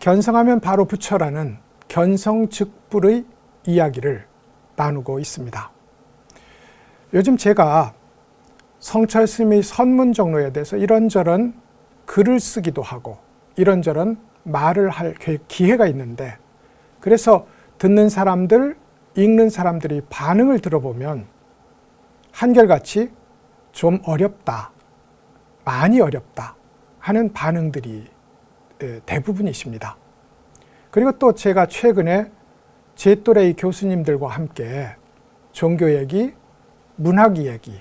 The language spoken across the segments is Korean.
견성하면 바로 부처라는 견성즉불의 이야기를 나누고 있습니다. 요즘 제가 성철 스님의 선문정로에 대해서 이런저런 글을 쓰기도 하고 이런저런 말을 할 기회가 있는데, 그래서 듣는 사람들, 읽는 사람들이 반응을 들어보면 한결같이 좀 어렵다, 많이 어렵다 하는 반응들이 대부분이십니다. 그리고 또 제가 최근에 제 또래의 교수님들과 함께 종교 얘기, 문학 이야기,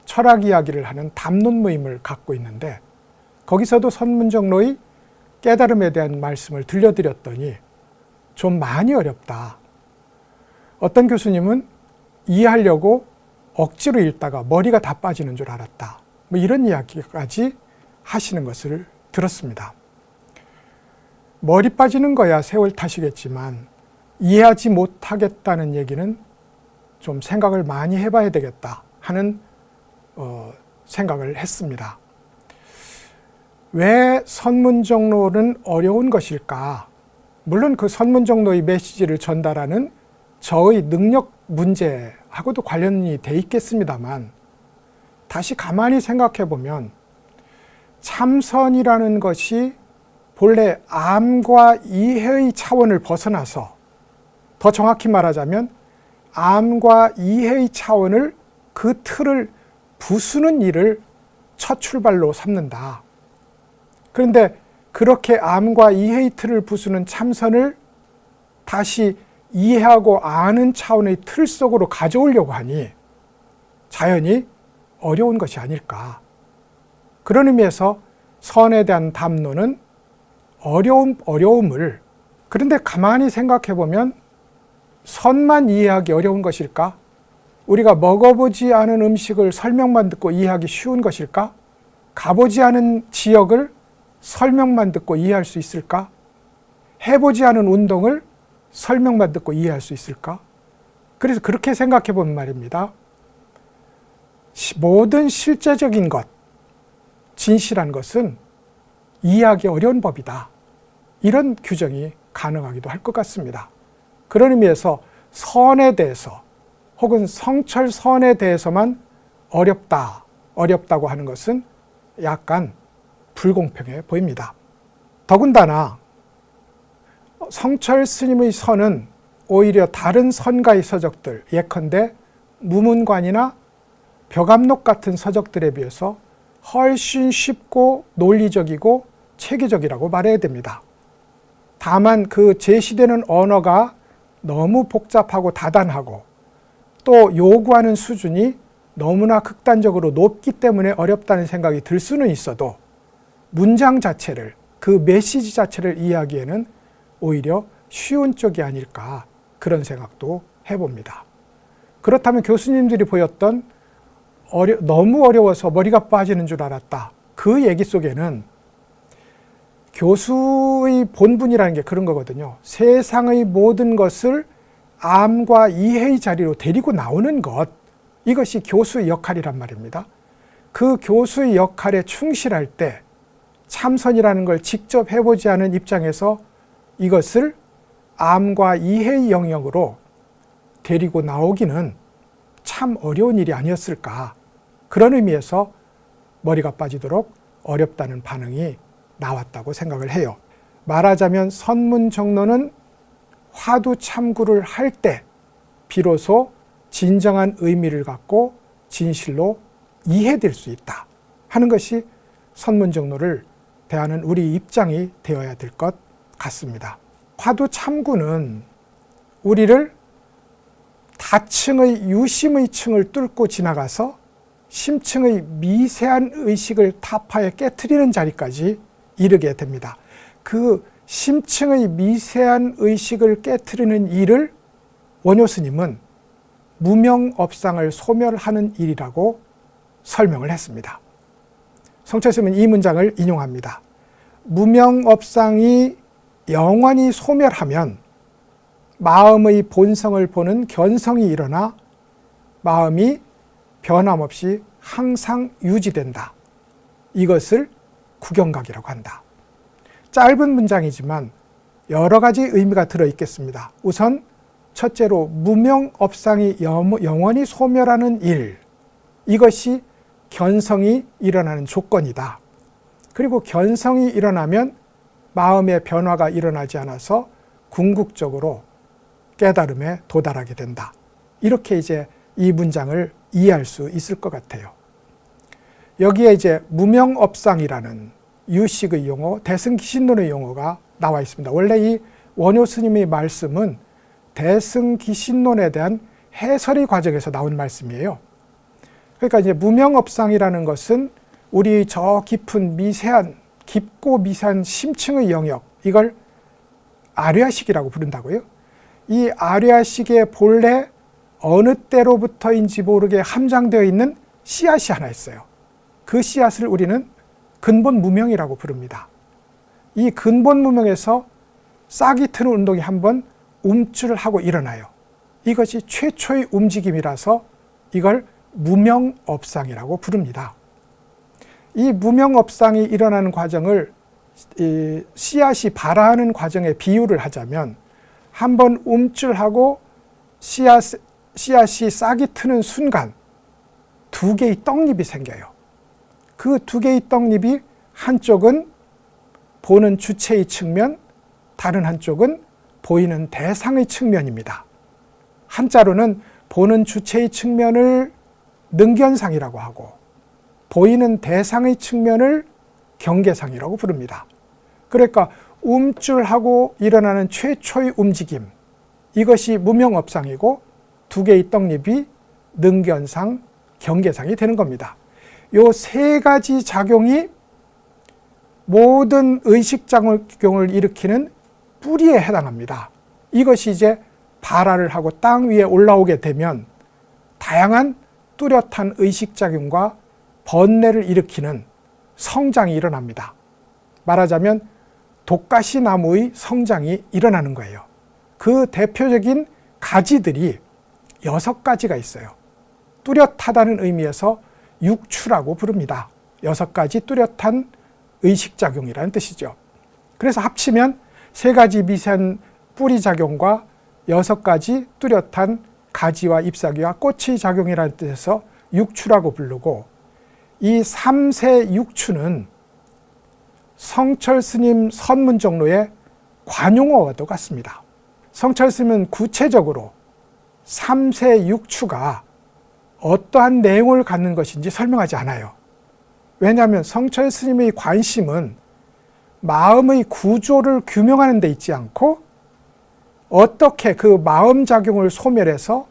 철학 이야기를 하는 담론 모임을 갖고 있는데, 거기서도 선문정로의 깨달음에 대한 말씀을 들려드렸더니 좀 많이 어렵다. 어떤 교수님은 이해하려고 억지로 읽다가 머리가 다 빠지는 줄 알았다. 뭐 이런 이야기까지 하시는 것을 들었습니다. 머리 빠지는 거야 세월 탓이겠지만 이해하지 못하겠다는 얘기는 좀 생각을 많이 해봐야 되겠다 하는 생각을 했습니다. 왜 선문정로는 어려운 것일까? 물론 그 선문정로의 메시지를 전달하는 저의 능력 문제하고도 관련이 돼 있겠습니다만, 다시 가만히 생각해 보면 참선이라는 것이 본래 암과 이해의 차원을 벗어나서, 더 정확히 말하자면 암과 이해의 차원을, 그 틀을 부수는 일을 첫 출발로 삼는다. 그런데 그렇게 암과 이해의 틀을 부수는 참선을 다시 이해하고 아는 차원의 틀 속으로 가져오려고 하니 자연히 어려운 것이 아닐까. 그런 의미에서 선에 대한 담론은 어려움을, 그런데 가만히 생각해 보면 선만 이해하기 어려운 것일까? 우리가 먹어보지 않은 음식을 설명만 듣고 이해하기 쉬운 것일까? 가보지 않은 지역을 설명만 듣고 이해할 수 있을까? 해보지 않은 운동을 설명만 듣고 이해할 수 있을까? 그래서 그렇게 생각해 보면 말입니다. 모든 실제적인 것, 진실한 것은 이해하기 어려운 법이다. 이런 규정이 가능하기도 할 것 같습니다. 그런 의미에서 선에 대해서 혹은 성철선에 대해서만 어렵다고 하는 것은 약간 불공평해 보입니다. 더군다나 성철 스님의 선은 오히려 다른 선가의 서적들, 예컨대 무문관이나 벽암록 같은 서적들에 비해서 훨씬 쉽고 논리적이고 체계적이라고 말해야 됩니다. 다만 그 제시되는 언어가 너무 복잡하고 다단하고 또 요구하는 수준이 너무나 극단적으로 높기 때문에 어렵다는 생각이 들 수는 있어도, 문장 자체를, 그 메시지 자체를 이해하기에는 오히려 쉬운 쪽이 아닐까, 그런 생각도 해봅니다. 그렇다면 교수님들이 보였던 너무 어려워서 머리가 빠지는 줄 알았다, 그 얘기 속에는 교수의 본분이라는 게 그런 거거든요. 세상의 모든 것을 암과 이해의 자리로 데리고 나오는 것, 이것이 교수의 역할이란 말입니다. 그 교수의 역할에 충실할 때 참선이라는 걸 직접 해보지 않은 입장에서 이것을 암과 이해의 영역으로 데리고 나오기는 참 어려운 일이 아니었을까. 그런 의미에서 머리가 빠지도록 어렵다는 반응이 나왔다고 생각을 해요. 말하자면 선문정로는 화두참구를 할 때 비로소 진정한 의미를 갖고 진실로 이해될 수 있다 하는 것이 선문정로를 대하는 우리 입장이 되어야 될 것 같습니다. 화두참구는 우리를 다층의 유심의 층을 뚫고 지나가서 심층의 미세한 의식을 타파해 깨트리는 자리까지 이르게 됩니다. 그 심층의 미세한 의식을 깨트리는 일을 원효 스님은 무명업상을 소멸하는 일이라고 설명을 했습니다. 성철 스님은 이 문장을 인용합니다. 무명업상이 영원히 소멸하면 마음의 본성을 보는 견성이 일어나 마음이 변함없이 항상 유지된다. 이것을 구경각이라고 한다. 짧은 문장이지만 여러 가지 의미가 들어있겠습니다. 우선 첫째로 무명업상이 영원히 소멸하는 일, 이것이 견성이 일어나는 조건이다. 그리고 견성이 일어나면 마음의 변화가 일어나지 않아서 궁극적으로 깨달음에 도달하게 된다. 이렇게 이제 이 문장을 이해할 수 있을 것 같아요. 여기에 이제 무명업상이라는 유식의 용어, 대승기신론의 용어가 나와 있습니다. 원래 이 원효 스님의 말씀은 대승기신론에 대한 해설의 과정에서 나온 말씀이에요. 그러니까 이제 무명업상이라는 것은 우리 저 깊은 깊고 미세한 심층의 영역, 이걸 아뢰아식이라고 부른다고요. 이 아뢰아식의 본래 어느 때로부터인지 모르게 함장되어 있는 씨앗이 하나 있어요. 그 씨앗을 우리는 근본 무명이라고 부릅니다. 이 근본 무명에서 싹이 트는 운동이 한번 움찔하고 일어나요. 이것이 최초의 움직임이라서 이걸 무명업상이라고 부릅니다. 이 무명업상이 일어나는 과정을 이 씨앗이 발화하는 과정에 비유를 하자면 한번 움찔하고 씨앗이 싹이 트는 순간 두 개의 떡잎이 생겨요. 그 두 개의 떡잎이 한쪽은 보는 주체의 측면, 다른 한쪽은 보이는 대상의 측면입니다. 한자로는 보는 주체의 측면을 능견상이라고 하고 보이는 대상의 측면을 경계상이라고 부릅니다. 그러니까 움찔하고 일어나는 최초의 움직임, 이것이 무명업상이고 두 개의 떡잎이 능견상, 경계상이 되는 겁니다. 요 세 가지 작용이 모든 의식작용을 일으키는 뿌리에 해당합니다. 이것이 이제 발화를 하고 땅 위에 올라오게 되면 다양한 뚜렷한 의식작용과 번뇌를 일으키는 성장이 일어납니다. 말하자면 독가시 나무의 성장이 일어나는 거예요. 그 대표적인 가지들이 6가지가 있어요. 뚜렷하다는 의미에서 육추라고 부릅니다. 6가지 뚜렷한 의식작용이라는 뜻이죠. 그래서 합치면 3가지 미세한 뿌리작용과 6가지 뚜렷한 가지와 잎사귀와 꽃의 작용이라는 뜻에서 육추라고 부르고, 이 3세 육추는 성철 스님 선문정로의 관용어와도 같습니다. 성철 스님은 구체적으로 3세 육추가 어떠한 내용을 갖는 것인지 설명하지 않아요. 왜냐하면 성철 스님의 관심은 마음의 구조를 규명하는 데 있지 않고 어떻게 그 마음작용을 소멸해서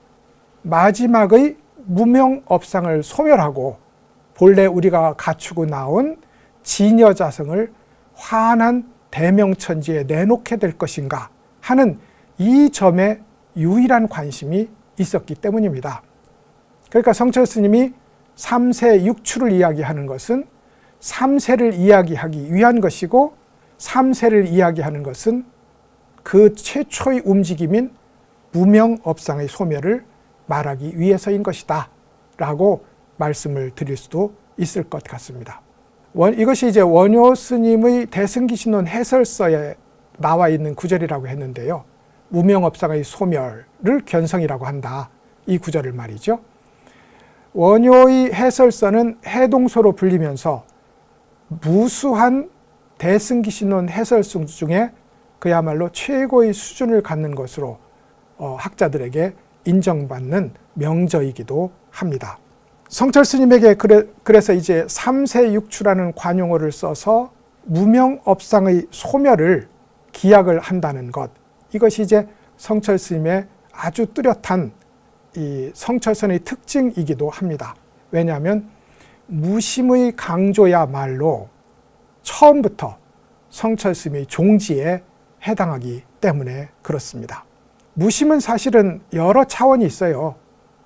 마지막의 무명업상을 소멸하고 본래 우리가 갖추고 나온 진여자성을 환한 대명천지에 내놓게 될 것인가 하는 이 점에 유일한 관심이 있었기 때문입니다. 그러니까 성철 스님이 3세 육추를 이야기하는 것은 3세를 이야기하기 위한 것이고, 3세를 이야기하는 것은 그 최초의 움직임인 무명업상의 소멸을 말하기 위해서인 것이다 라고 말씀을 드릴 수도 있을 것 같습니다. 이것이 이제 원효 스님의 대승기신론 해설서에 나와 있는 구절이라고 했는데요. 무명업상의 소멸을 견성이라고 한다. 이 구절을 말이죠. 원효의 해설서는 해동서로 불리면서 무수한 대승기신론 해설서 중에 그야말로 최고의 수준을 갖는 것으로 학자들에게 인정받는 명저이기도 합니다. 성철 스님에게 그래서 이제 3세 육추라는 관용어를 써서 무명업상의 소멸을 기약을 한다는 것, 이것이 이제 성철 스님의 아주 뚜렷한 이 성철선의 특징이기도 합니다. 왜냐하면 무심의 강조야말로 처음부터 성철 스님의 종지에 해당하기 때문에 그렇습니다. 무심은 사실은 여러 차원이 있어요.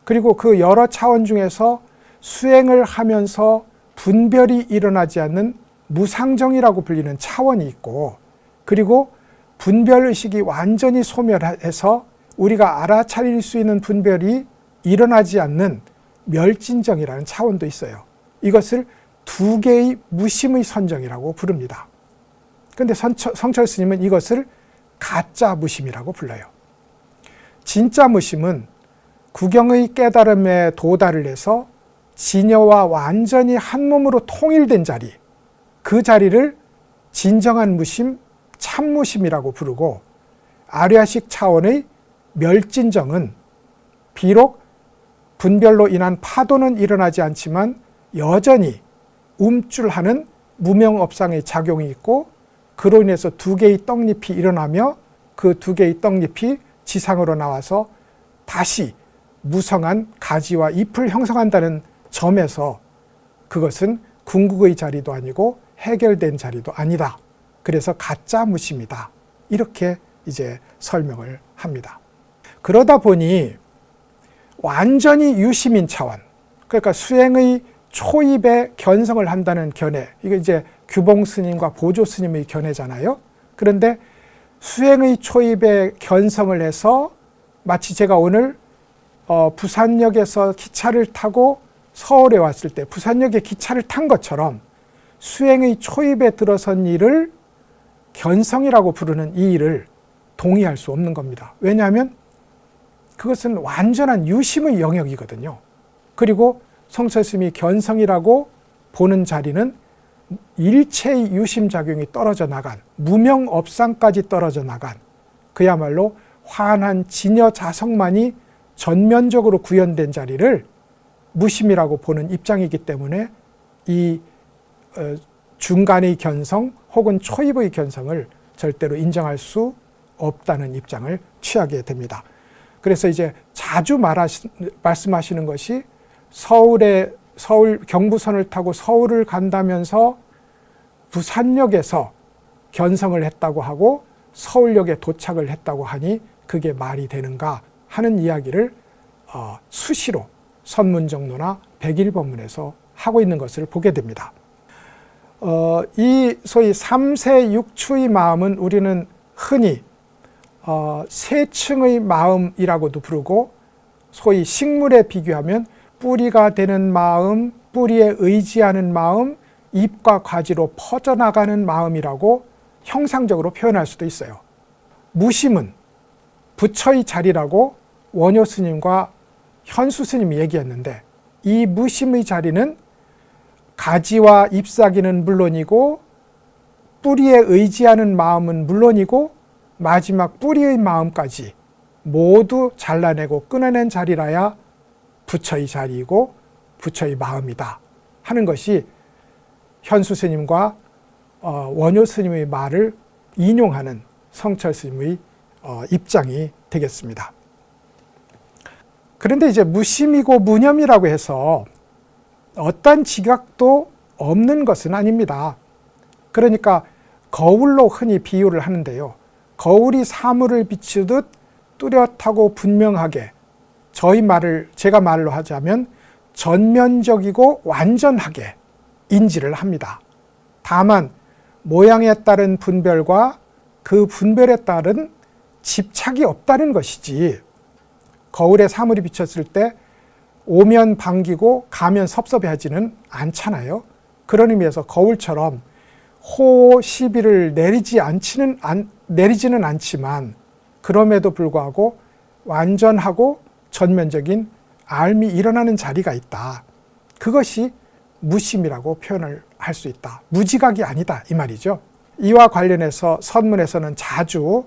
그리고 그 여러 차원 중에서 수행을 하면서 분별이 일어나지 않는 무상정이라고 불리는 차원이 있고, 그리고 분별의식이 완전히 소멸해서 우리가 알아차릴 수 있는 분별이 일어나지 않는 멸진정이라는 차원도 있어요. 이것을 2개의 무심의 선정이라고 부릅니다. 그런데 성철 스님은 이것을 가짜 무심이라고 불러요. 진짜 무심은 구경의 깨달음에 도달을 해서 진여와 완전히 한 몸으로 통일된 자리, 그 자리를 진정한 무심, 참무심이라고 부르고, 아류아식 차원의 멸진정은 비록 분별로 인한 파도는 일어나지 않지만 여전히 움줄하는 무명업상의 작용이 있고, 그로 인해서 두 개의 떡잎이 일어나며 그 두 개의 떡잎이 지상으로 나와서 다시 무성한 가지와 잎을 형성한다는 점에서 그것은 궁극의 자리도 아니고 해결된 자리도 아니다. 그래서 가짜 무심이다. 이렇게 이제 설명을 합니다. 그러다 보니 완전히 유심인 차원, 그러니까 수행의 초입에 견성을 한다는 견해, 이거 이제 규봉 스님과 보조 스님의 견해잖아요. 그런데 수행의 초입에 견성을 해서 마치 제가 오늘 부산역에서 기차를 타고 서울에 왔을 때 부산역에 기차를 탄 것처럼 수행의 초입에 들어선 일을 견성이라고 부르는 이 일을 동의할 수 없는 겁니다. 왜냐하면 그것은 완전한 유심의 영역이거든요. 그리고 성철스님이 견성이라고 보는 자리는 일체의 유심작용이 떨어져 나간, 무명업상까지 떨어져 나간, 그야말로 환한 진여자성만이 전면적으로 구현된 자리를 무심이라고 보는 입장이기 때문에 이 중간의 견성 혹은 초입의 견성을 절대로 인정할 수 없다는 입장을 취하게 됩니다. 그래서 이제 자주 말씀하시는 것이 서울 경부선을 타고 서울을 간다면서 부산역에서 견성을 했다고 하고 서울역에 도착을 했다고 하니 그게 말이 되는가 하는 이야기를 수시로 선문정로나 백일법문에서 하고 있는 것을 보게 됩니다. 이 소위 3세 6추의 마음은 우리는 흔히 세층의 마음이라고도 부르고, 소위 식물에 비교하면 뿌리가 되는 마음, 뿌리에 의지하는 마음, 잎과 가지로 퍼져나가는 마음이라고 형상적으로 표현할 수도 있어요. 무심은 부처의 자리라고 원효 스님과 현수 스님이 얘기했는데, 이 무심의 자리는 가지와 잎사귀는 물론이고 뿌리에 의지하는 마음은 물론이고 마지막 뿌리의 마음까지 모두 잘라내고 끊어낸 자리라야 부처의 자리이고 부처의 마음이다 하는 것이 현수 스님과 원효 스님의 말을 인용하는 성철 스님의 입장이 되겠습니다. 그런데 이제 무심이고 무념이라고 해서 어떤 지각도 없는 것은 아닙니다. 그러니까 거울로 흔히 비유를 하는데요. 거울이 사물을 비추듯 뚜렷하고 분명하게, 제가 말로 하자면 전면적이고 완전하게 인지를 합니다. 다만 모양에 따른 분별과 그 분별에 따른 집착이 없다는 것이지, 거울에 사물이 비쳤을 때 오면 반기고 가면 섭섭해하지는 않잖아요. 그런 의미에서 거울처럼 호 시비를 내리지는 않지만 그럼에도 불구하고 완전하고 전면적인 알미 일어나는 자리가 있다. 그것이 무심이라고 표현을 할 수 있다. 무지각이 아니다 이 말이죠. 이와 관련해서 선문에서는 자주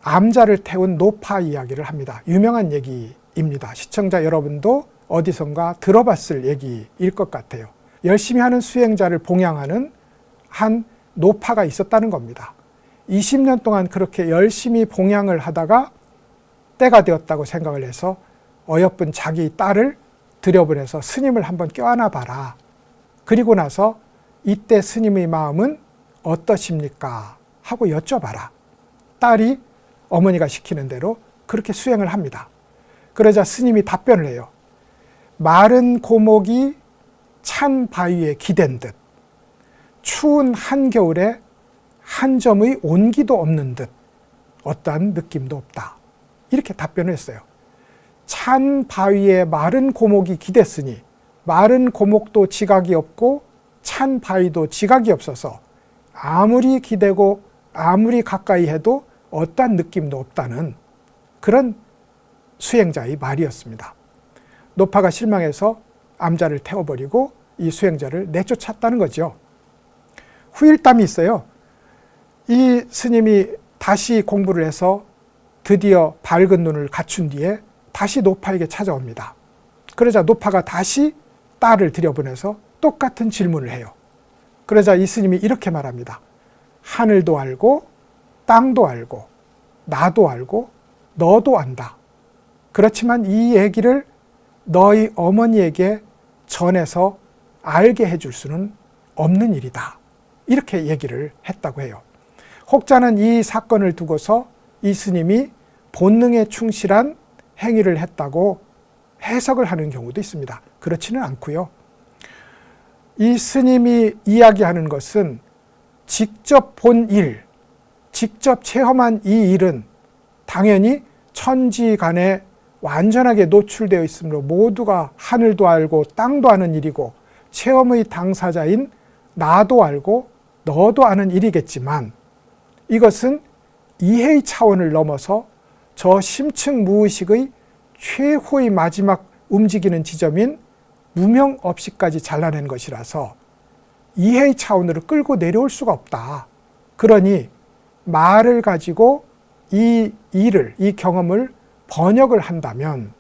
암자를 태운 노파 이야기를 합니다. 유명한 얘기입니다. 시청자 여러분도 어디선가 들어봤을 얘기일 것 같아요. 열심히 하는 수행자를 봉양하는 한 노파가 있었다는 겁니다. 20년 동안 그렇게 열심히 봉양을 하다가 때가 되었다고 생각을 해서 어여쁜 자기 딸을 들여보내서 스님을 한번 껴안아 봐라. 그리고 나서 이때 스님의 마음은 어떠십니까? 하고 여쭤봐라. 딸이 어머니가 시키는 대로 그렇게 수행을 합니다. 그러자 스님이 답변을 해요. 마른 고목이 찬 바위에 기댄 듯, 추운 한겨울에 한 점의 온기도 없는 듯 어떠한 느낌도 없다. 이렇게 답변을 했어요. 찬 바위에 마른 고목이 기댔으니 마른 고목도 지각이 없고 찬 바위도 지각이 없어서 아무리 기대고 아무리 가까이 해도 어떠한 느낌도 없다는 그런 수행자의 말이었습니다. 노파가 실망해서 암자를 태워버리고 이 수행자를 내쫓았다는 거죠. 후일담이 있어요. 이 스님이 다시 공부를 해서 드디어 밝은 눈을 갖춘 뒤에 다시 노파에게 찾아옵니다. 그러자 노파가 다시 딸을 들여보내서 똑같은 질문을 해요. 그러자 이 스님이 이렇게 말합니다. 하늘도 알고 땅도 알고 나도 알고 너도 안다. 그렇지만 이 얘기를 너희 어머니에게 전해서 알게 해줄 수는 없는 일이다. 이렇게 얘기를 했다고 해요. 혹자는 이 사건을 두고서 이 스님이 본능에 충실한 행위를 했다고 해석을 하는 경우도 있습니다. 그렇지는 않고요. 이 스님이 이야기하는 것은 직접 본 일, 직접 체험한 이 일은 당연히 천지간에 완전하게 노출되어 있으므로 모두가 하늘도 알고 땅도 아는 일이고 체험의 당사자인 나도 알고 너도 아는 일이겠지만 이것은 이해의 차원을 넘어서 저 심층 무의식의 최후의 마지막 움직이는 지점인 무명 없이까지 잘라낸 것이라서 이해의 차원으로 끌고 내려올 수가 없다. 그러니 말을 가지고 이 일을, 이 경험을 번역을 한다면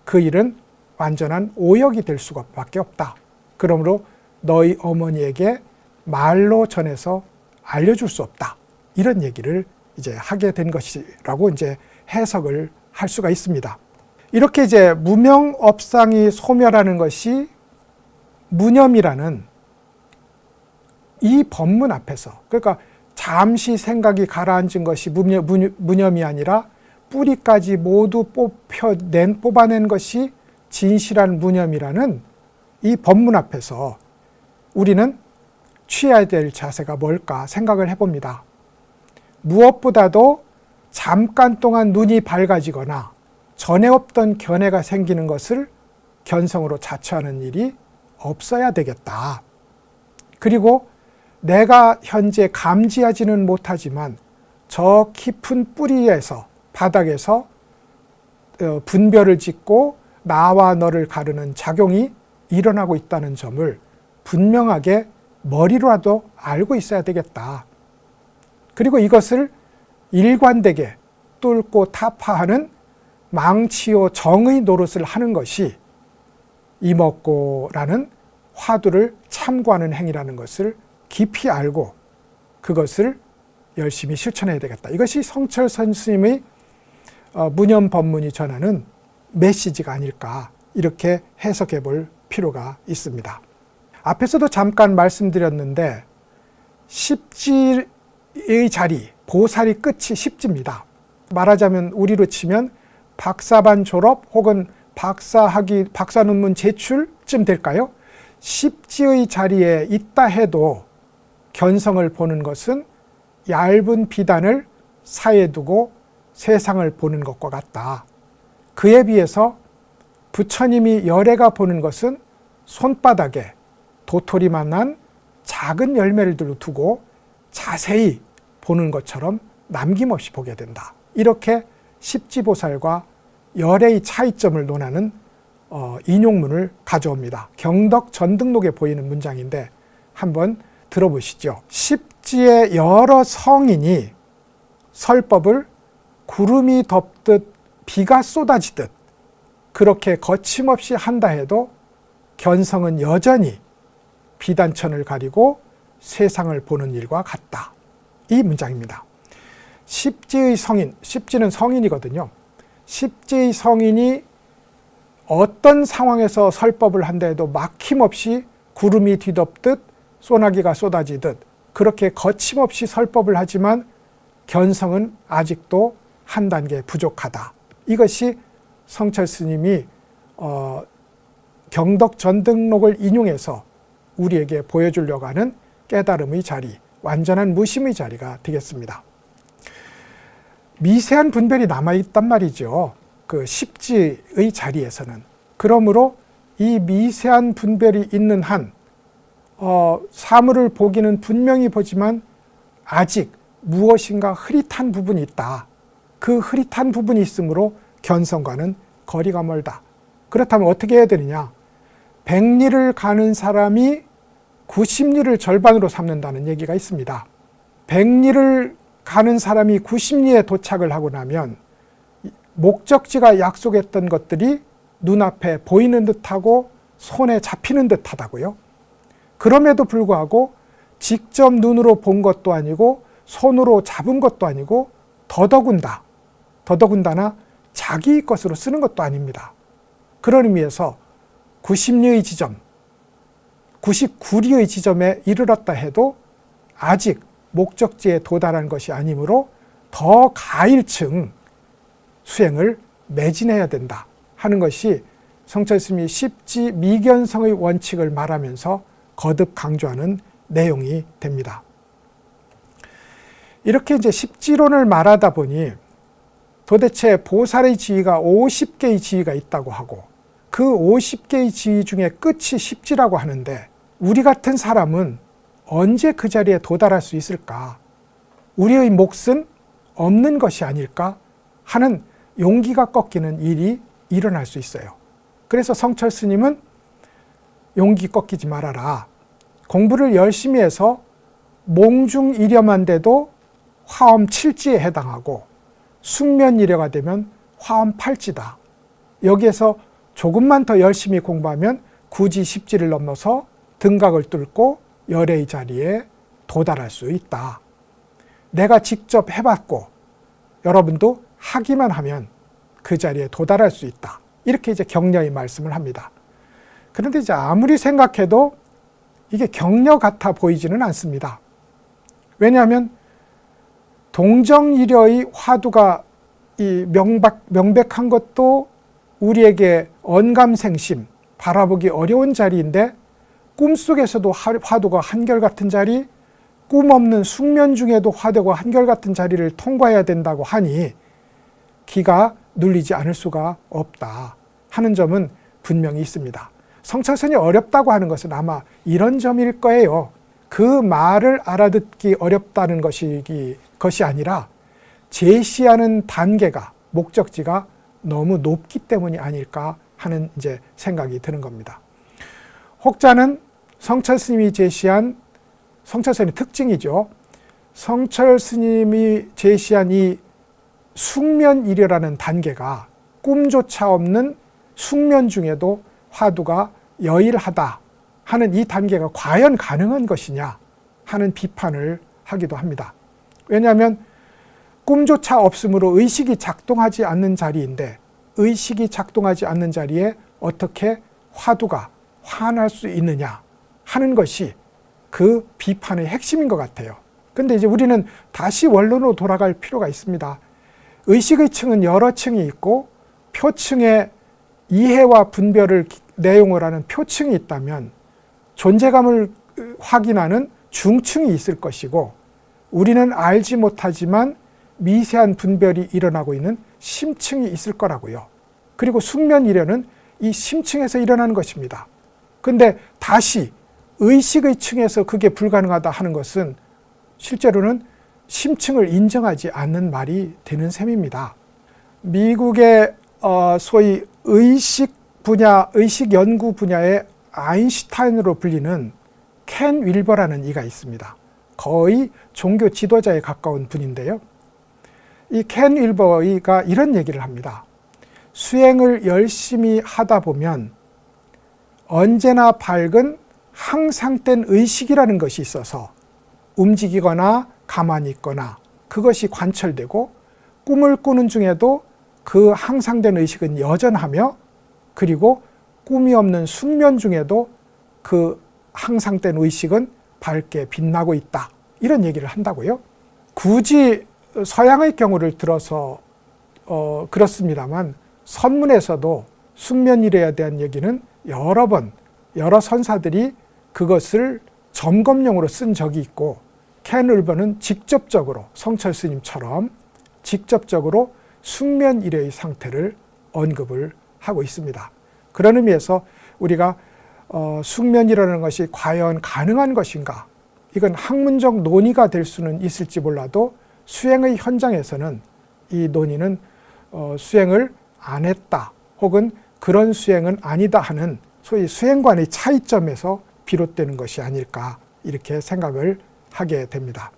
그 일은 완전한 오역이 될 수밖에 없다. 그러므로 너희 어머니에게 말로 전해서 알려줄 수 없다. 이런 얘기를 이제 하게 된 것이라고 이제 해석을 할 수가 있습니다. 이렇게 이제 무명업상이 소멸하는 것이 무념이라는 이 법문 앞에서, 그러니까 잠시 생각이 가라앉은 것이 무념이 아니라 뿌리까지 모두 뽑아낸 것이 진실한 무념이라는 이 법문 앞에서 우리는 취해야 될 자세가 뭘까 생각을 해봅니다. 무엇보다도 잠깐 동안 눈이 밝아지거나 전에 없던 견해가 생기는 것을 견성으로 자처하는 일이 없어야 되겠다. 그리고 내가 현재 감지하지는 못하지만 저 깊은 뿌리에서, 바닥에서 분별을 짓고 나와 너를 가르는 작용이 일어나고 있다는 점을 분명하게 머리로라도 알고 있어야 되겠다. 그리고 이것을 일관되게 뚫고 타파하는 망치요 정의 노릇을 하는 것이 이먹고라는 화두를 참고하는 행위라는 것을 깊이 알고 그것을 열심히 실천해야 되겠다. 이것이 성철 스님의 무념 법문이 전하는 메시지가 아닐까, 이렇게 해석해 볼 필요가 있습니다. 앞에서도 잠깐 말씀드렸는데 십지의 자리, 보살이 끝이 십지입니다. 말하자면 우리로 치면 박사반 졸업 혹은 박사 논문 제출쯤 될까요? 십지의 자리에 있다 해도 견성을 보는 것은 얇은 비단을 사이에 두고 세상을 보는 것과 같다. 그에 비해서 부처님이 열애가 보는 것은 손바닥에 도토리만한 작은 열매를 두고 자세히 보는 것처럼 남김없이 보게 된다. 이렇게 십지보살과 열애의 차이점을 논하는 인용문을 가져옵니다. 경덕전등록에 보이는 문장인데 한번 들어보시죠. 십지의 여러 성인이 설법을 구름이 덮듯 비가 쏟아지듯 그렇게 거침없이 한다 해도 견성은 여전히 비단천을 가리고 세상을 보는 일과 같다. 이 문장입니다. 십지의 성인, 십지는 성인이거든요. 십지의 성인이 어떤 상황에서 설법을 한다 해도 막힘없이 구름이 뒤덮듯 소나기가 쏟아지듯 그렇게 거침없이 설법을 하지만 견성은 아직도 한 단계 부족하다. 이것이 성철 스님이 경덕전등록을 인용해서 우리에게 보여주려고 하는 깨달음의 자리, 완전한 무심의 자리가 되겠습니다. 미세한 분별이 남아있단 말이죠. 그 십지의 자리에서는. 그러므로 이 미세한 분별이 있는 한 사물을 보기는 분명히 보지만 아직 무엇인가 흐릿한 부분이 있다. 그 흐릿한 부분이 있으므로 견성과는 거리가 멀다. 그렇다면 어떻게 해야 되느냐? 100리를 가는 사람이 90리를 절반으로 삼는다는 얘기가 있습니다. 100리를 가는 사람이 90리에 도착을 하고 나면 목적지가 약속했던 것들이 눈앞에 보이는 듯하고 손에 잡히는 듯하다고요. 그럼에도 불구하고 직접 눈으로 본 것도 아니고 손으로 잡은 것도 아니고 더더군다나 자기 것으로 쓰는 것도 아닙니다. 그런 의미에서 90리의 지점, 99리의 지점에 이르렀다 해도 아직 목적지에 도달한 것이 아니므로 더 가일층 수행을 매진해야 된다 하는 것이 성철 스님이 십지 미견성의 원칙을 말하면서 거듭 강조하는 내용이 됩니다. 이렇게 이제 십지론을 말하다 보니 도대체 보살의 지위가 50개의 지위가 있다고 하고 그 50개의 지위 중에 끝이 십지라고 하는데 우리 같은 사람은 언제 그 자리에 도달할 수 있을까? 우리의 몫은 없는 것이 아닐까? 하는 용기가 꺾이는 일이 일어날 수 있어요. 그래서 성철 스님은 용기 꺾이지 말아라. 공부를 열심히 해서 몽중이려만 돼도 화엄 7지에 해당하고 숙면이려가 되면 화엄 8지다. 여기에서 조금만 더 열심히 공부하면 구지 십지를 넘어서 등각을 뚫고 열의 자리에 도달할 수 있다. 내가 직접 해봤고 여러분도 하기만 하면 그 자리에 도달할 수 있다. 이렇게 이제 격려의 말씀을 합니다. 그런데 이제 아무리 생각해도 이게 격려 같아 보이지는 않습니다. 왜냐하면 동정이려의 화두가 이 명백한 것도 우리에게 언감생심, 바라보기 어려운 자리인데 꿈속에서도 화두가 한결같은 자리, 꿈 없는 숙면 중에도 화두가 한결같은 자리를 통과해야 된다고 하니 기가 눌리지 않을 수가 없다 하는 점은 분명히 있습니다. 성철선이 어렵다고 하는 것은 아마 이런 점일 거예요. 그 말을 알아듣기 어렵다는 것이 아니라 제시하는 단계가, 목적지가 너무 높기 때문이 아닐까 하는 이제 생각이 드는 겁니다. 혹자는 성철 스님이 제시한 성철선의 특징이죠. 성철 스님이 제시한 이 숙면이려라는 단계가 꿈조차 없는 숙면 중에도 화두가 여일하다 하는 이 단계가 과연 가능한 것이냐 하는 비판을 하기도 합니다. 왜냐하면 꿈조차 없으므로 의식이 작동하지 않는 자리인데 의식이 작동하지 않는 자리에 어떻게 화두가 환할 수 있느냐 하는 것이 그 비판의 핵심인 것 같아요. 근데 이제 우리는 다시 원론으로 돌아갈 필요가 있습니다. 의식의 층은 여러 층이 있고 표층의 이해와 분별을 내용을 하는 표층이 있다면 존재감을 확인하는 중층이 있을 것이고 우리는 알지 못하지만 미세한 분별이 일어나고 있는 심층이 있을 거라고요. 그리고 숙면이려는 이 심층에서 일어나는 것입니다. 근데 다시 의식의 층에서 그게 불가능하다 하는 것은 실제로는 심층을 인정하지 않는 말이 되는 셈입니다. 미국의 소위 의식 연구 분야의 아인슈타인으로 불리는 켄 윌버라는 이가 있습니다. 거의 종교 지도자에 가까운 분인데요. 이 켄 윌버가 이런 얘기를 합니다. 수행을 열심히 하다 보면 언제나 밝은 항상된 의식이라는 것이 있어서 움직이거나 가만히 있거나 그것이 관철되고 꿈을 꾸는 중에도 그 항상된 의식은 여전하며 그리고 꿈이 없는 숙면 중에도 그 항상된 의식은 밝게 빛나고 있다. 이런 얘기를 한다고요. 굳이 서양의 경우를 들어서 그렇습니다만 선문에서도 숙면이래에 대한 얘기는 여러 선사들이 그것을 점검용으로 쓴 적이 있고 켄 윌버는 직접적으로 성철 스님처럼 직접적으로 숙면이래의 상태를 언급을 하고 있습니다. 그런 의미에서 우리가 숙면이라는 것이 과연 가능한 것인가 이건 학문적 논의가 될 수는 있을지 몰라도 수행의 현장에서는 이 논의는 수행을 안 했다 혹은 그런 수행은 아니다 하는 소위 수행관의 차이점에서 비롯되는 것이 아닐까 이렇게 생각을 하게 됩니다.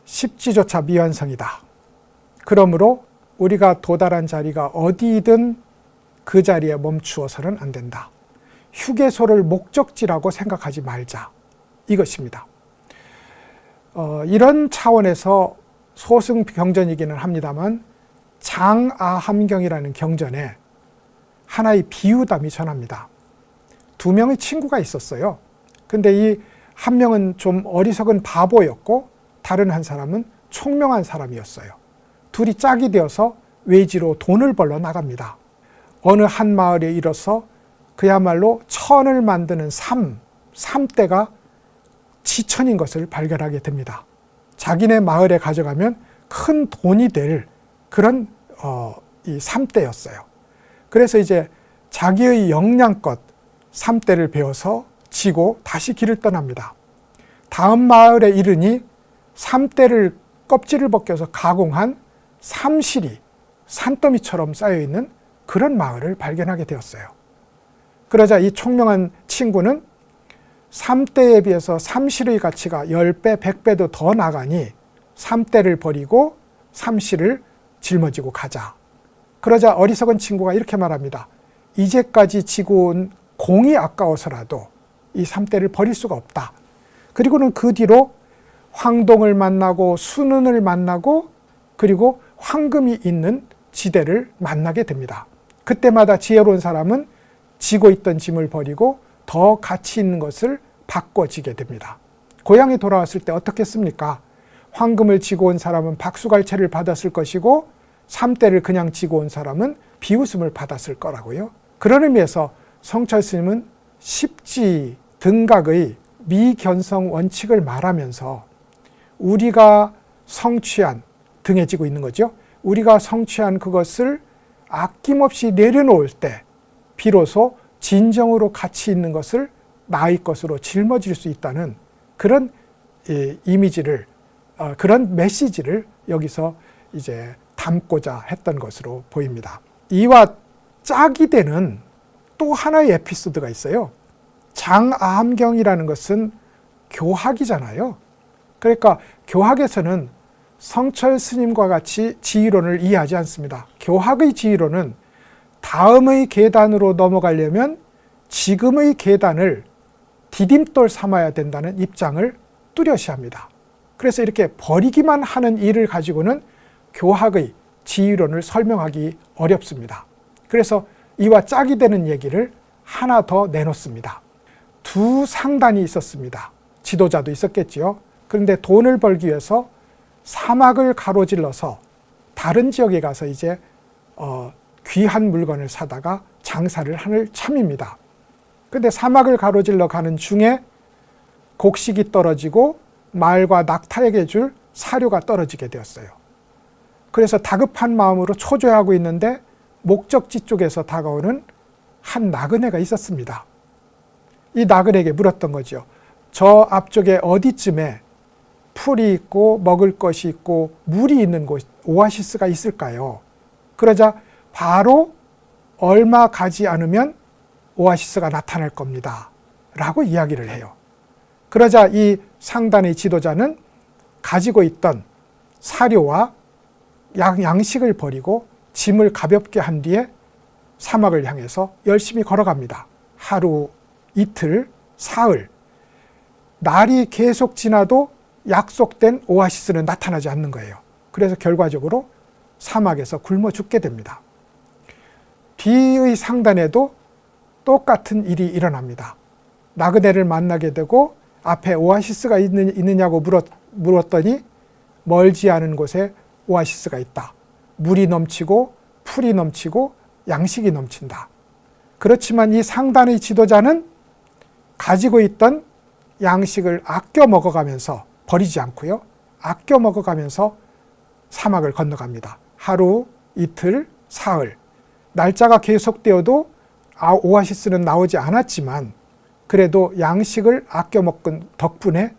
십지조차 미완성이다. 그러므로 우리가 도달한 자리가 어디든 그 자리에 멈추어서는 안 된다. 휴게소를 목적지라고 생각하지 말자. 이것입니다. 이런 차원에서 소승경전이기는 합니다만 장아함경이라는 경전에 하나의 비유담이 전합니다. 두 명의 친구가 있었어요. 근데 이 한 명은 좀 어리석은 바보였고 다른 한 사람은 총명한 사람이었어요. 둘이 짝이 되어서 외지로 돈을 벌러 나갑니다. 어느 한 마을에 이르러서 그야말로 천을 만드는 삼대가 지천인 것을 발견하게 됩니다. 자기네 마을에 가져가면 큰 돈이 될 그런 이 삼대였어요. 그래서 이제 자기의 역량껏 삼대를 베어서 지고 다시 길을 떠납니다. 다음 마을에 이르니 삼대를 껍질을 벗겨서 가공한 삼실이 산더미처럼 쌓여있는 그런 마을을 발견하게 되었어요. 그러자 이 총명한 친구는 삼대에 비해서 삼실의 가치가 10배, 100배도 더 나가니 삼대를 버리고 삼실을 짊어지고 가자. 그러자 어리석은 친구가 이렇게 말합니다. 이제까지 지고 온 공이 아까워서라도 이 삼대를 버릴 수가 없다. 그리고는 그 뒤로 황동을 만나고 순은을 만나고 그리고 황금이 있는 지대를 만나게 됩니다. 그때마다 지혜로운 사람은 지고 있던 짐을 버리고 더 가치 있는 것을 바꿔지게 됩니다. 고향에 돌아왔을 때 어떻겠습니까? 황금을 지고 온 사람은 박수갈채를 받았을 것이고 삼대를 그냥 지고 온 사람은 비웃음을 받았을 거라고요. 그런 의미에서 성철 스님은 십지 등각의 미견성 원칙을 말하면서 우리가 성취한, 등에 지고 있는 거죠. 우리가 성취한 그것을 아낌없이 내려놓을 때 비로소 진정으로 가치 있는 것을 나의 것으로 짊어질 수 있다는 그런 이미지를, 그런 메시지를 여기서 이제 담고자 했던 것으로 보입니다. 이와 짝이 되는 또 하나의 에피소드가 있어요. 장아함경이라는 것은 교학이잖아요. 그러니까 교학에서는 성철 스님과 같이 지휘론을 이해하지 않습니다. 교학의 지휘론은 다음의 계단으로 넘어가려면 지금의 계단을 디딤돌 삼아야 된다는 입장을 뚜렷이합니다. 그래서 이렇게 버리기만 하는 일을 가지고는 교학의 지휘론을 설명하기 어렵습니다. 그래서 이와 짝이 되는 얘기를 하나 더 내놓습니다. 두 상단이 있었습니다. 지도자도 있었겠지요. 그런데 돈을 벌기 위해서 사막을 가로질러서 다른 지역에 가서 이제 귀한 물건을 사다가 장사를 하는 참입니다. 그런데 사막을 가로질러 가는 중에 곡식이 떨어지고 말과 낙타에게 줄 사료가 떨어지게 되었어요. 그래서 다급한 마음으로 초조해하고 있는데 목적지 쪽에서 다가오는 한 나그네가 있었습니다. 이 나그네에게 물었던 거죠. 저 앞쪽에 어디쯤에 풀이 있고 먹을 것이 있고 물이 있는 곳, 오아시스가 있을까요? 그러자 바로 얼마 가지 않으면 오아시스가 나타날 겁니다. 라고 이야기를 해요. 그러자 이 상단의 지도자는 가지고 있던 사료와 양식을 버리고 짐을 가볍게 한 뒤에 사막을 향해서 열심히 걸어갑니다. 하루, 이틀, 사흘. 날이 계속 지나도 약속된 오아시스는 나타나지 않는 거예요. 그래서 결과적으로 사막에서 굶어 죽게 됩니다. 뒤의 상단에도 똑같은 일이 일어납니다. 나그네를 만나게 되고 앞에 오아시스가 있느냐고 물었더니 멀지 않은 곳에 오아시스가 있다. 물이 넘치고 풀이 넘치고 양식이 넘친다. 그렇지만 이 상단의 지도자는 가지고 있던 양식을 아껴 먹어가면서 버리지 않고요. 아껴 먹어가면서 사막을 건너갑니다. 하루, 이틀, 사흘. 날짜가 계속되어도 오아시스는 나오지 않았지만 그래도 양식을 아껴 먹은 덕분에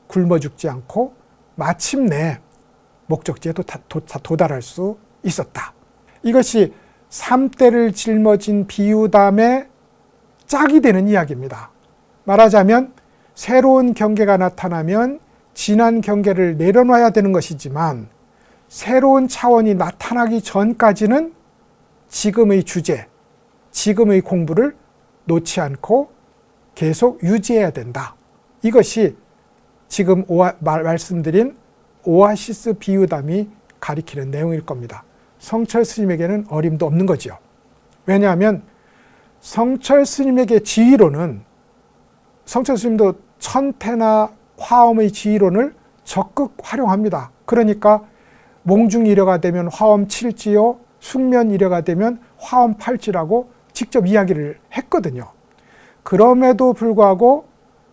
굶어 죽지 않고 마침내 목적지에 도달할 수 있었다. 이것이 3대를 짊어진 비유담의 짝이 되는 이야기입니다. 말하자면 새로운 경계가 나타나면 지난 경계를 내려놔야 되는 것이지만 새로운 차원이 나타나기 전까지는 지금의 주제, 지금의 공부를 놓지 않고 계속 유지해야 된다. 이것이 지금 말씀드린 오아시스 비유담이 가리키는 내용일 겁니다. 성철 스님에게는 어림도 없는 거죠. 왜냐하면 성철 스님에게 지휘론은, 성철 스님도 천태나 화엄의 지휘론을 적극 활용합니다. 그러니까 몽중일여가 되면 화엄 7지요, 숙면일여가 되면 화엄 8지라고 직접 이야기를 했거든요. 그럼에도 불구하고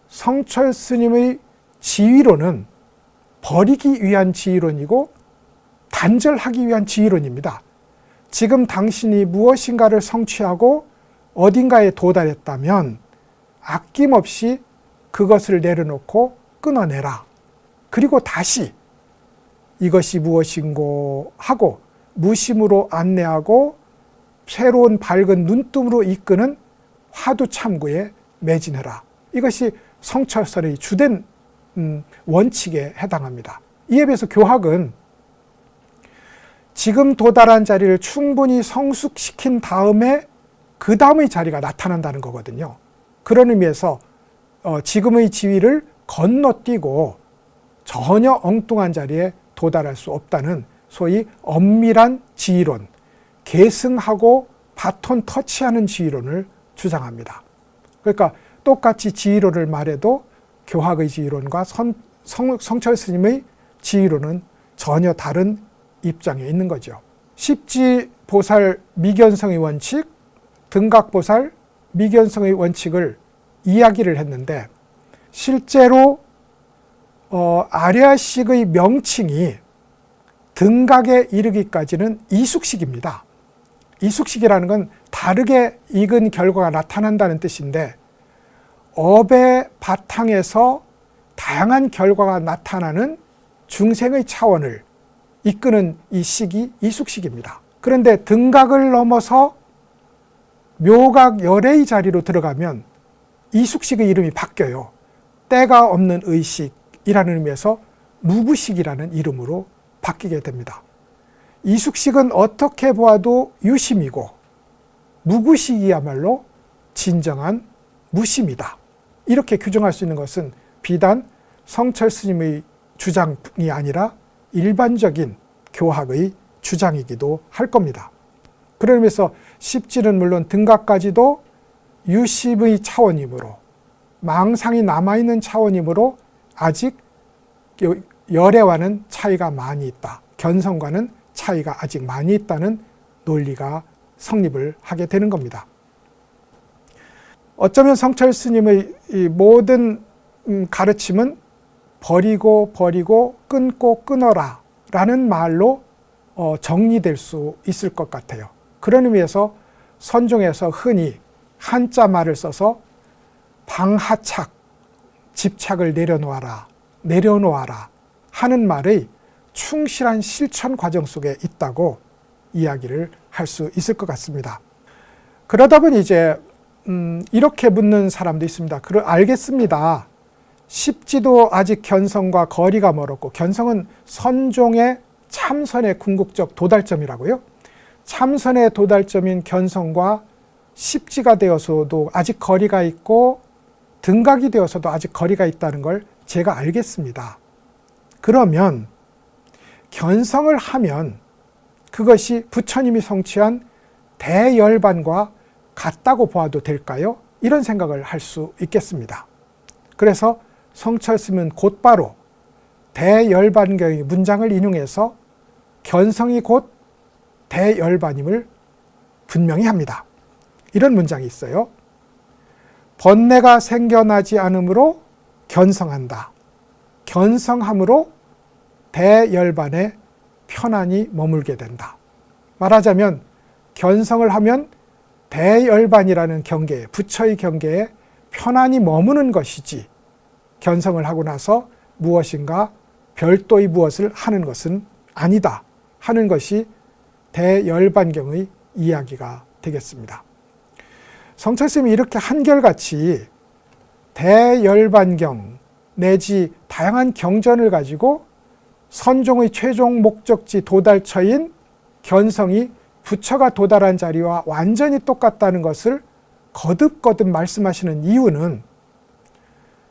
성철 스님의 지휘론은 버리기 위한 지휘론이고 단절하기 위한 지휘론입니다. 지금 당신이 무엇인가를 성취하고 어딘가에 도달했다면 아낌없이 그것을 내려놓고 끊어내라. 그리고 다시 이것이 무엇인고 하고 무심으로 안내하고 새로운 밝은 눈뜸으로 이끄는 화두참구에 매진해라. 이것이 성철설의 주된 원칙에 해당합니다. 이에 비해서 교학은 지금 도달한 자리를 충분히 성숙시킨 다음에 그 다음의 자리가 나타난다는 거거든요. 그런 의미에서 지금의 지위를 건너뛰고 전혀 엉뚱한 자리에 도달할 수 없다는 소위 엄밀한 지휘론, 계승하고 바톤 터치하는 지휘론을 주장합니다. 그러니까 똑같이 지휘론을 말해도 교학의 지휘론과 성철 스님의 지휘론은 전혀 다른 입장에 있는 거죠. 십지보살 미견성의 원칙, 등각보살 미견성의 원칙을 이야기를 했는데 실제로 아랴식의 명칭이 등각에 이르기까지는 이숙식입니다. 이숙식이라는 건 다르게 익은 결과가 나타난다는 뜻인데 업의 바탕에서 다양한 결과가 나타나는 중생의 차원을 이끄는 이 식이 이숙식입니다. 그런데 등각을 넘어서 묘각 열애의 자리로 들어가면 이숙식의 이름이 바뀌어요. 때가 없는 의식이라는 의미에서 무구식이라는 이름으로 바뀌게 됩니다. 이숙식은 어떻게 보아도 유심이고 무구식이야말로 진정한 무심이다. 이렇게 규정할 수 있는 것은 비단 성철 스님의 주장이 아니라 일반적인 교학의 주장이기도 할 겁니다. 그런 의미에서 십지는 물론 등각까지도 유심의 차원이므로 망상이 남아있는 차원이므로 아직 열애와는 차이가 많이 있다. 견성과는 차이가 아직 많이 있다는 논리가 성립을 하게 되는 겁니다. 어쩌면 성철 스님의 이 모든 가르침은 버리고 끊고 끊어라 라는 말로 정리될 수 있을 것 같아요. 그런 의미에서 선종에서 흔히 한자 말을 써서 방하착, 집착을 내려놓아라 하는 말의 충실한 실천 과정 속에 있다고 이야기를 할 수 있을 것 같습니다. 그러다 보니 이제 이렇게 묻는 사람도 있습니다. 알겠습니다. 십지도 아직 견성과 거리가 멀었고, 견성은 선종의 참선의 궁극적 도달점이라고요. 참선의 도달점인 견성과 십지가 되어서도 아직 거리가 있고 등각이 되어서도 아직 거리가 있다는 걸 제가 알겠습니다. 그러면 견성을 하면 그것이 부처님이 성취한 대열반과 같다고 보아도 될까요? 이런 생각을 할 수 있겠습니다. 그래서 성철 스님은 곧바로 대열반경의 문장을 인용해서 견성이 곧 대열반임을 분명히 합니다. 이런 문장이 있어요. 번뇌가 생겨나지 않으므로 견성한다. 견성함으로 대열반에 편안히 머물게 된다. 말하자면 견성을 하면 대열반이라는 경계에, 부처의 경계에 편안히 머무는 것이지, 견성을 하고 나서 무엇인가 별도의 무엇을 하는 것은 아니다 하는 것이 대열반경의 이야기가 되겠습니다. 성철스님이 이렇게 한결같이 대열반경 내지 다양한 경전을 가지고 선종의 최종 목적지 도달처인 견성이 부처가 도달한 자리와 완전히 똑같다는 것을 거듭거듭 말씀하시는 이유는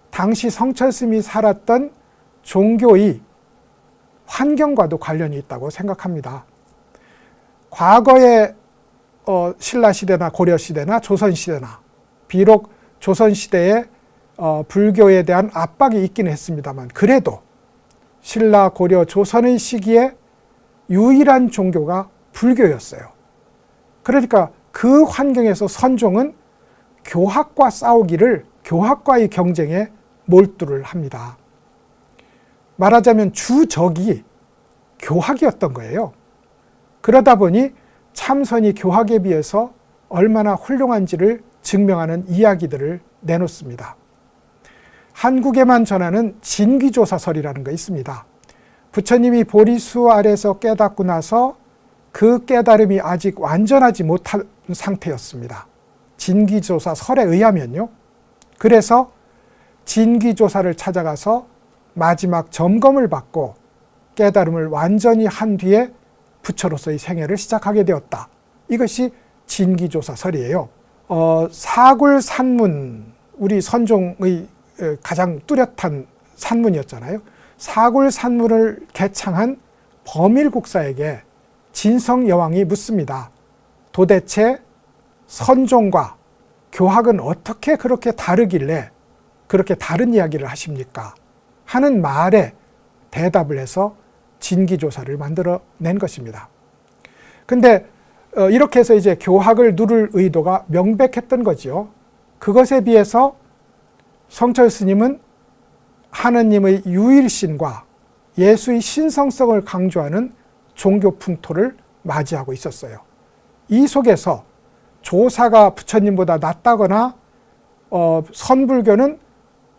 당시 성철스님이 살았던 종교의 환경과도 관련이 있다고 생각합니다. 과거의 신라시대나 고려시대나 조선시대나 비록 조선시대에 불교에 대한 압박이 있긴 했습니다만 그래도 신라, 고려, 조선의 시기에 유일한 종교가 불교였어요. 그러니까 그 환경에서 선종은 교학과 싸우기를 교학과의 경쟁에 몰두를 합니다. 말하자면 주적이 교학이었던 거예요. 그러다 보니 참선이 교학에 비해서 얼마나 훌륭한지를 증명하는 이야기들을 내놓습니다. 한국에만 전하는 진귀조사설이라는 거 있습니다. 부처님이 보리수 아래서 깨닫고 나서 그 깨달음이 아직 완전하지 못한 상태였습니다. 진귀조사설에 의하면요. 그래서 진귀조사를 찾아가서 마지막 점검을 받고 깨달음을 완전히 한 뒤에 부처로서의 생애를 시작하게 되었다. 이것이 진귀조사설이에요. 사굴산문, 우리 선종의 가장 뚜렷한 산문이었잖아요. 사굴산문을 개창한 범일국사에게 진성여왕이 묻습니다. 도대체 선종과 교학은 어떻게 그렇게 다르길래 그렇게 다른 이야기를 하십니까? 하는 말에 대답을 해서 진기조사를 만들어낸 것입니다. 근데 이렇게 해서 이제 교학을 누를 의도가 명백했던 거지요. 그것에 비해서 성철 스님은 하느님의 유일신과 예수의 신성성을 강조하는 종교 풍토를 맞이하고 있었어요. 이 속에서 조사가 부처님보다 낫다거나 선불교는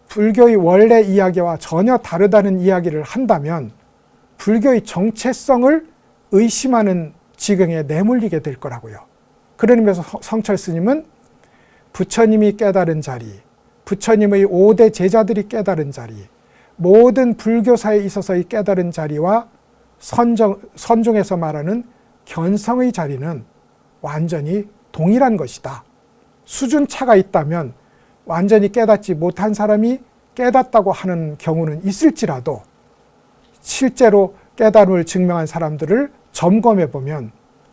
불교의 원래 이야기와 전혀 다르다는 이야기를 한다면 불교의 정체성을 의심하는 지경에 내몰리게 될 거라고요. 그런 의미에서 성철 스님은 부처님이 깨달은 자리, 부처님의 5대 제자들이 깨달은 자리, 모든 불교사에 있어서의 깨달은 자리와 선종에서 말하는 견성의 자리는 완전히 동일한 것이다. 수준차가 있다면 완전히 깨닫지 못한 사람이 깨닫다고 하는 경우는 있을지라도 실제로 깨달음을 증명한 사람들을 점검해 보면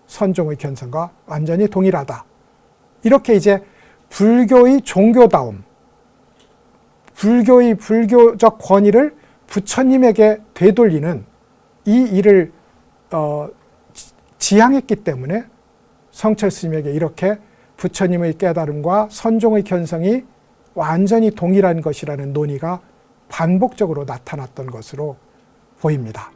선종의 견성과 완전히 동일하다. 이렇게 이제 불교의 종교다움, 불교의 불교적 권위를 부처님에게 되돌리는 이 일을 지향했기 때문에 성철 스님에게 이렇게 부처님의 깨달음과 선종의 견성이 완전히 동일한 것이라는 논의가 반복적으로 나타났던 것으로 보입니다.